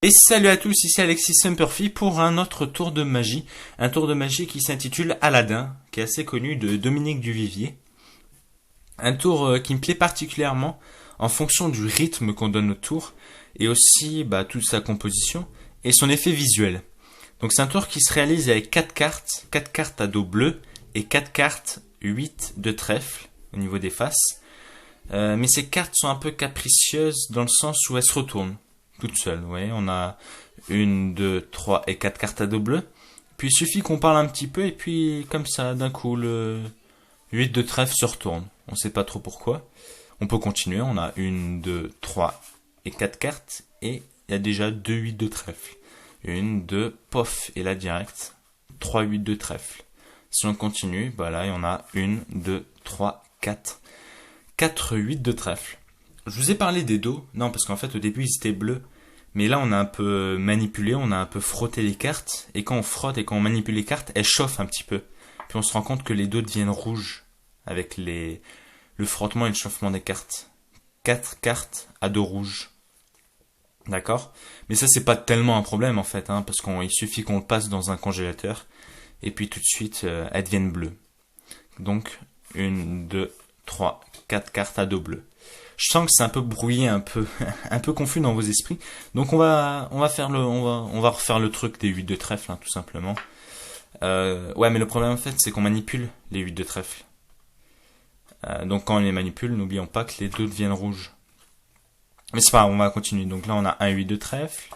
Et salut à tous, ici Alexis Semperfi pour un autre tour de magie. Un tour de magie qui s'intitule Aladdin, qui est assez connu de Dominique Duvivier. Un tour qui me plaît particulièrement en fonction du rythme qu'on donne au tour et aussi toute sa composition et son effet visuel. Donc c'est un tour qui se réalise avec 4 cartes à dos bleu et 4 cartes 8 de trèfle au niveau des faces. Mais ces cartes sont un peu capricieuses dans le sens où elles se retournent toutes seules. Vous voyez, on a 1, 2, 3 et 4 cartes à dos bleu. Puis il suffit qu'on parle un petit peu et puis comme ça, d'un coup, le 8 de trèfle se retourne. On sait pas trop pourquoi. On peut continuer, on a 1, 2, 3 et 4 cartes et il y a déjà 2 8 de trèfle. 1, 2, pof, et là direct, 3 8 de trèfle. Si on continue, là, il y en a 1, 2, 3, 4. 4 8 de trèfle. Je vous ai parlé des dos, non parce qu'en fait au début ils étaient bleus, mais là on a un peu manipulé, on a un peu frotté les cartes, et quand on frotte et quand on manipule les cartes, elles chauffent un petit peu. Puis on se rend compte que les dos deviennent rouges avec le frottement et le chauffement des cartes. 4 cartes à dos rouges. D'accord ? Mais ça c'est pas tellement un problème en fait, parce qu'il suffit qu'on le passe dans un congélateur, et puis tout de suite elles deviennent bleues. Donc 1, 2, 3, 4 cartes à dos bleu. Je sens que c'est un peu brouillé, un peu confus dans vos esprits. Donc on va refaire le truc des 8 de trèfle, tout simplement. Ouais, mais le problème en fait, c'est qu'on manipule les 8 de trèfle. Donc quand on les manipule, n'oublions pas que les deux deviennent rouges. Mais c'est pas grave, on va continuer. Donc là, on a un 8 de trèfle,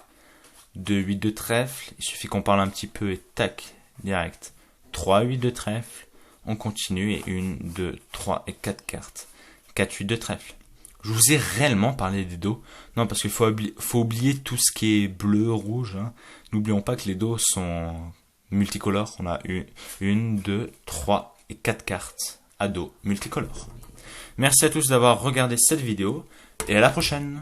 2 8 de trèfle. Il suffit qu'on parle un petit peu et tac, direct. 3 8 de trèfle. On continue et 1, 2, 3 et 4 cartes. 4 8 de trèfle. Je vous ai réellement parlé des dos. Non, parce qu'il faut oublier tout ce qui est bleu, rouge. N'oublions pas que les dos sont multicolores. On a 1, 2, 3 et 4 cartes à dos multicolores. Merci à tous d'avoir regardé cette vidéo et à la prochaine.